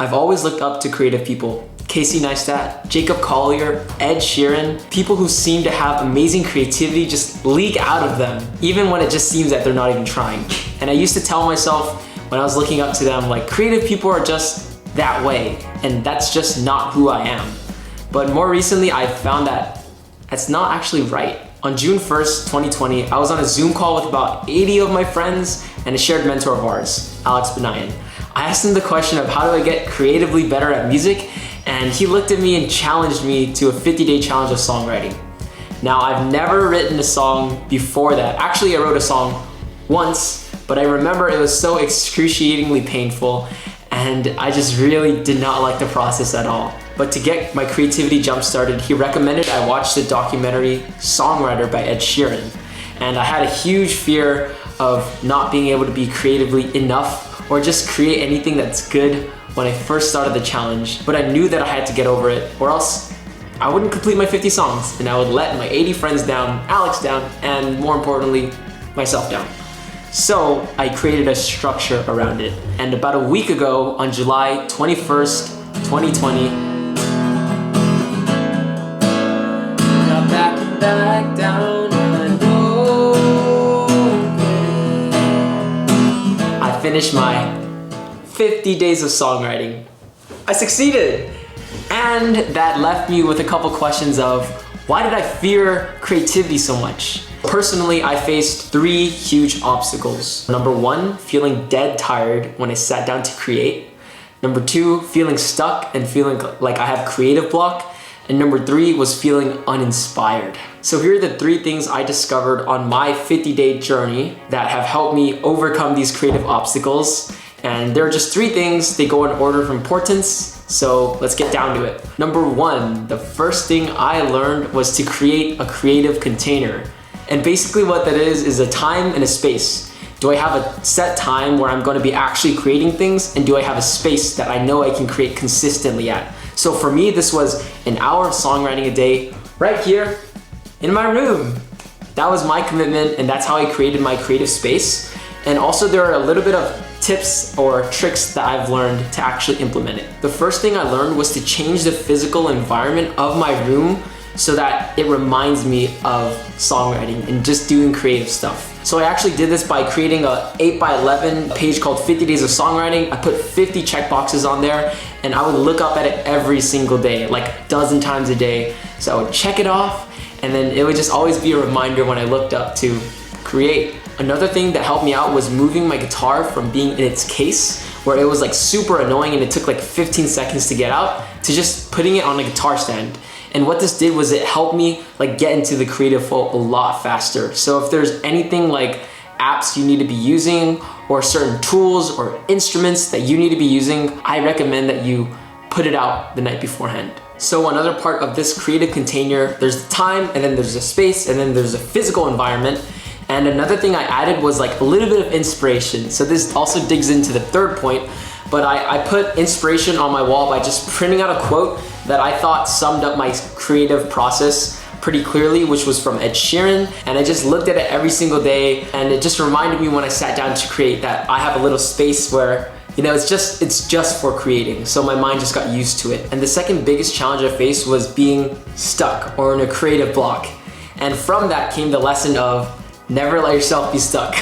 I've always looked up to creative people. Casey Neistat, Jacob Collier, Ed Sheeran, people who seem to have amazing creativity just leak out of them, even when it just seems that they're not even trying. And I used to tell myself when I was looking up to them, like, creative people are just that way, and that's just not who I am. But more recently, I found that that's not actually right. On June 1st, 2020, I was on a Zoom call with about 80 of my friends and a shared mentor of ours, Alex Benayan. I asked him the question of how do I get creatively better at music, and he looked at me and challenged me to a 50-day challenge of songwriting. Now, I've never written a song before that. Actually, I wrote a song once, but I remember it was so excruciatingly painful, and I just really did not like the process at all. But to get my creativity jump-started, he recommended I watch the documentary Songwriter by Ed Sheeran. And I had a huge fear of not being able to be creatively enough or just create anything that's good when I first started the challenge. But I knew that I had to get over it, or else I wouldn't complete my 50 songs, and I would let my 80 friends down, Alex down, and more importantly, myself down. So I created a structure around it. And about a week ago, on July 21st, 2020, got back down and I finished my 50 days of songwriting. I succeeded! And that left me with a couple questions of, why did I fear creativity so much? Personally, I faced 3 huge obstacles. Number 1, feeling dead tired when I sat down to create. Number 2, feeling stuck and feeling like I have creative block. And number 3 was feeling uninspired. So here are the 3 things I discovered on my 50-day journey that have helped me overcome these creative obstacles. And there are just 3 things, they go in order of importance. So let's get down to it. Number 1, the first thing I learned was to create a creative container. And basically what that is a time and a space. Do I have a set time where I'm going to be actually creating things, and do I have a space that I know I can create consistently at? So for me, this was an hour of songwriting a day right here in my room. That was my commitment, and that's how I created my creative space. And also there are a little bit of tips or tricks that I've learned to actually implement it. The first thing I learned was to change the physical environment of my room so that it reminds me of songwriting and just doing creative stuff. So I actually did this by creating a 8x11 page called 50 Days of Songwriting. I put 50 checkboxes on there, and I would look up at it every single day, like a dozen times a day. So I would check it off, and then it would just always be a reminder when I looked up to create. Another thing that helped me out was moving my guitar from being in its case, where it was like super annoying and it took like 15 seconds to get out, to just putting it on a guitar stand. And what this did was it helped me like get into the creative flow a lot faster. So if there's anything like apps you need to be using, or certain tools or instruments that you need to be using, I recommend that you put it out the night beforehand. So another part of this creative container, there's the time, and then there's a space, and then there's a physical environment. And another thing I added was like a little bit of inspiration. So this also digs into the third point, but I put inspiration on my wall by just printing out a quote that I thought summed up my creative process pretty clearly, which was from Ed Sheeran. And I just looked at it every single day, and it just reminded me when I sat down to create that I have a little space where, you know, it's just for creating. So my mind just got used to it. And the second biggest challenge I faced was being stuck or in a creative block. And from that came the lesson of never let yourself be stuck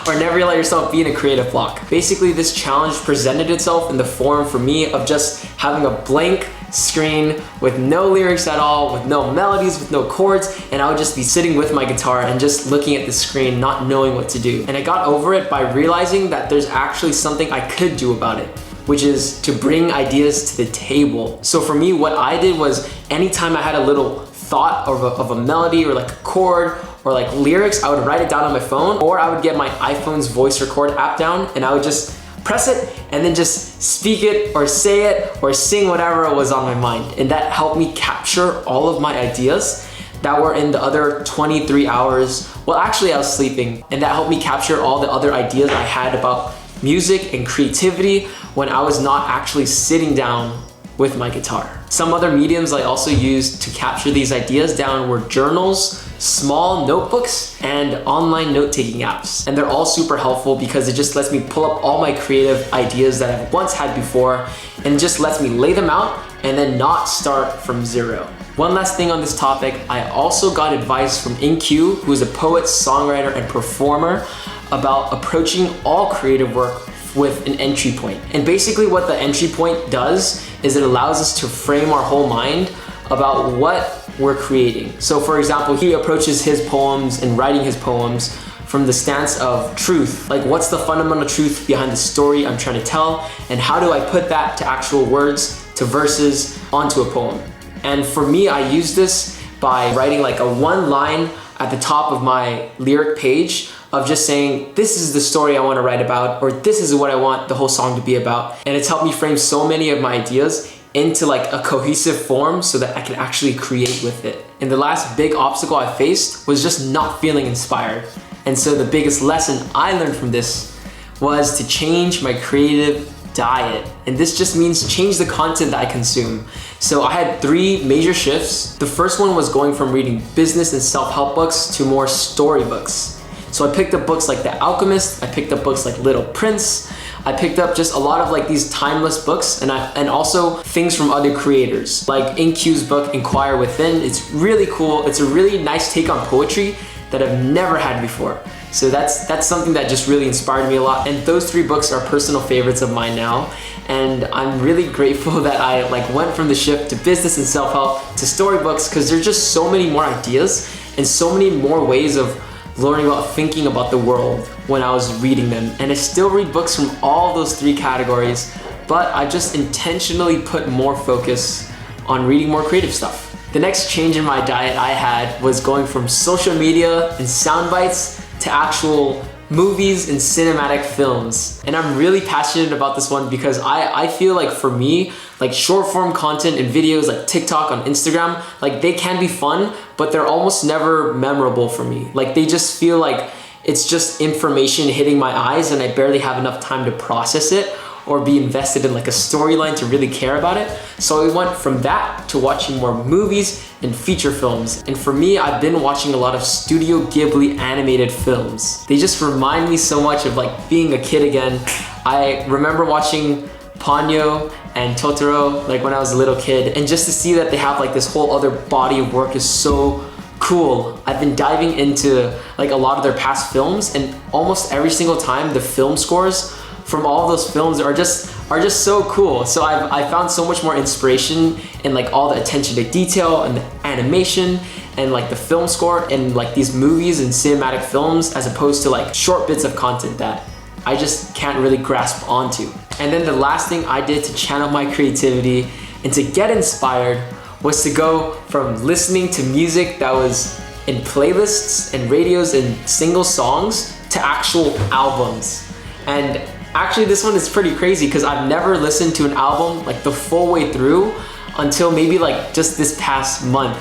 or never let yourself be in a creative block. Basically, this challenge presented itself in the form for me of just having a blank screen with no lyrics at all, with no melodies, with no chords, and I would just be sitting with my guitar and just looking at the screen, not knowing what to do. And I got over it by realizing that there's actually something I could do about it, which is to bring ideas to the table. So for me, what I did was anytime I had a little thought of a melody or like a chord or like lyrics, I would write it down on my phone, or I would get my iPhone's voice record app down and I would just press it and then just speak it or say it or sing whatever was on my mind. And that helped me capture all of my ideas that were in the other 23 hours. Well, actually I was sleeping, and that helped me capture all the other ideas I had about music and creativity when I was not actually sitting down with my guitar. Some other mediums I also used to capture these ideas down were journals, small notebooks, and online note-taking apps. And they're all super helpful because it just lets me pull up all my creative ideas that I've once had before and just lets me lay them out and then not start from zero. One last thing on this topic, I also got advice from InQ, who is a poet, songwriter, and performer, about approaching all creative work with an entry point. And basically what the entry point does is it allows us to frame our whole mind about what we're creating. So for example, he approaches his poems and writing his poems from the stance of truth. Like, what's the fundamental truth behind the story I'm trying to tell, and how do I put that to actual words, to verses, onto a poem? And for me, I use this by writing like a one line at the top of my lyric page of just saying, this is the story I want to write about, or this is what I want the whole song to be about. And it's helped me frame so many of my ideas into like a cohesive form so that I can actually create with it. And the last big obstacle I faced was just not feeling inspired. And so the biggest lesson I learned from this was to change my creative diet. And this just means change the content that I consume. So I had 3 major shifts. The first one was going from reading business and self-help books to more storybooks. So I picked up books like The Alchemist, I picked up books like Little Prince, I picked up just a lot of like these timeless books, and also things from other creators. Like InQ's book, Inquire Within. It's really cool. It's a really nice take on poetry that I've never had before. So that's something that just really inspired me a lot. And those 3 books are personal favorites of mine now. And I'm really grateful that I like went from the shift to business and self-help to storybooks, because there's just so many more ideas and so many more ways of learning about thinking about the world when I was reading them. And I still read books from all those 3 categories, but I just intentionally put more focus on reading more creative stuff. The next change in my diet I had was going from social media and sound bites to actual movies and cinematic films. And I'm really passionate about this one because I feel like for me, like short form content and videos like TikTok on Instagram, like they can be fun, but they're almost never memorable for me. Like they just feel like it's just information hitting my eyes and I barely have enough time to process it or be invested in like a storyline to really care about it. So we went from that to watching more movies and feature films. And for me, I've been watching a lot of Studio Ghibli animated films. They just remind me so much of like being a kid again. I remember watching Ponyo and Totoro like when I was a little kid, and just to see that they have like this whole other body of work is so cool. I've been diving into like a lot of their past films, and almost every single time the film scores from all those films are just so cool. So I found so much more inspiration in like all the attention to detail and the animation and like the film score in like these movies and cinematic films, as opposed to like short bits of content that I just can't really grasp onto. And then the last thing I did to channel my creativity and to get inspired was to go from listening to music that was in playlists and radios and single songs to actual albums. And actually this one is pretty crazy because I've never listened to an album like the full way through until maybe like just this past month.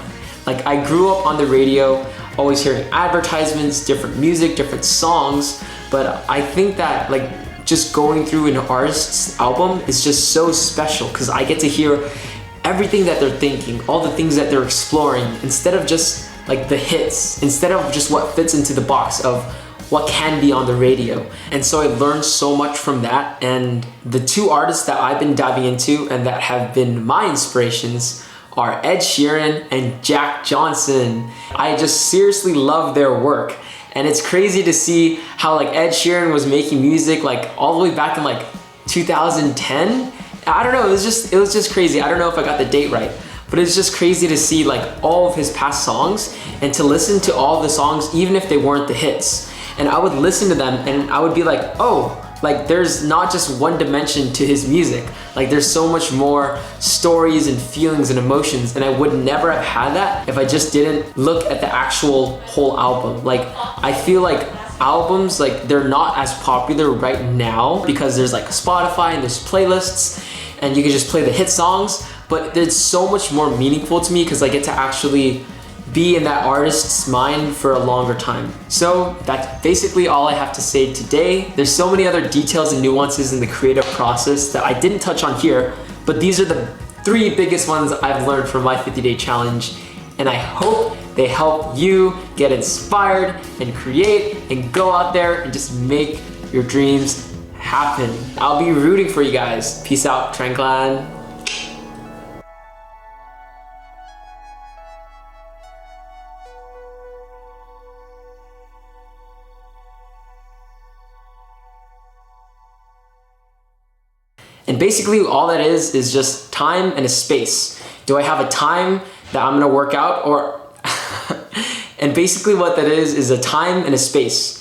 Like I grew up on the radio, always hearing advertisements, different music, different songs, but I think that like just going through an artist's album is just so special because I get to hear everything that they're thinking, all the things that they're exploring, instead of just like the hits, instead of just what fits into the box of what can be on the radio. And so I learned so much from that. And the 2 artists that I've been diving into and that have been my inspirations are Ed Sheeran and Jack Johnson. I just seriously love their work. And it's crazy to see how like Ed Sheeran was making music like all the way back in like 2010. I don't know, it was just crazy. I don't know if I got the date right, but it's just crazy to see like all of his past songs and to listen to all the songs even if they weren't the hits. And I would listen to them and I would be like, oh, like there's not just one dimension to his music. Like there's so much more stories and feelings and emotions, and I would never have had that if I just didn't look at the actual whole album. Like I feel like albums, like they're not as popular right now because there's like Spotify and there's playlists and you can just play the hit songs, but it's so much more meaningful to me because I get to actually be in that artist's mind for a longer time. So that's basically all I have to say today. There's so many other details and nuances in the creative process that I didn't touch on here, but these are the 3 biggest ones I've learned from my 50-day challenge. And I hope They help you get inspired and create and go out there and just make your dreams happen. I'll be rooting for you guys. Peace out, Tran Clan. And basically all that is just time and a space. Do I have a time that I'm gonna work out, or and basically what that is a time and a space.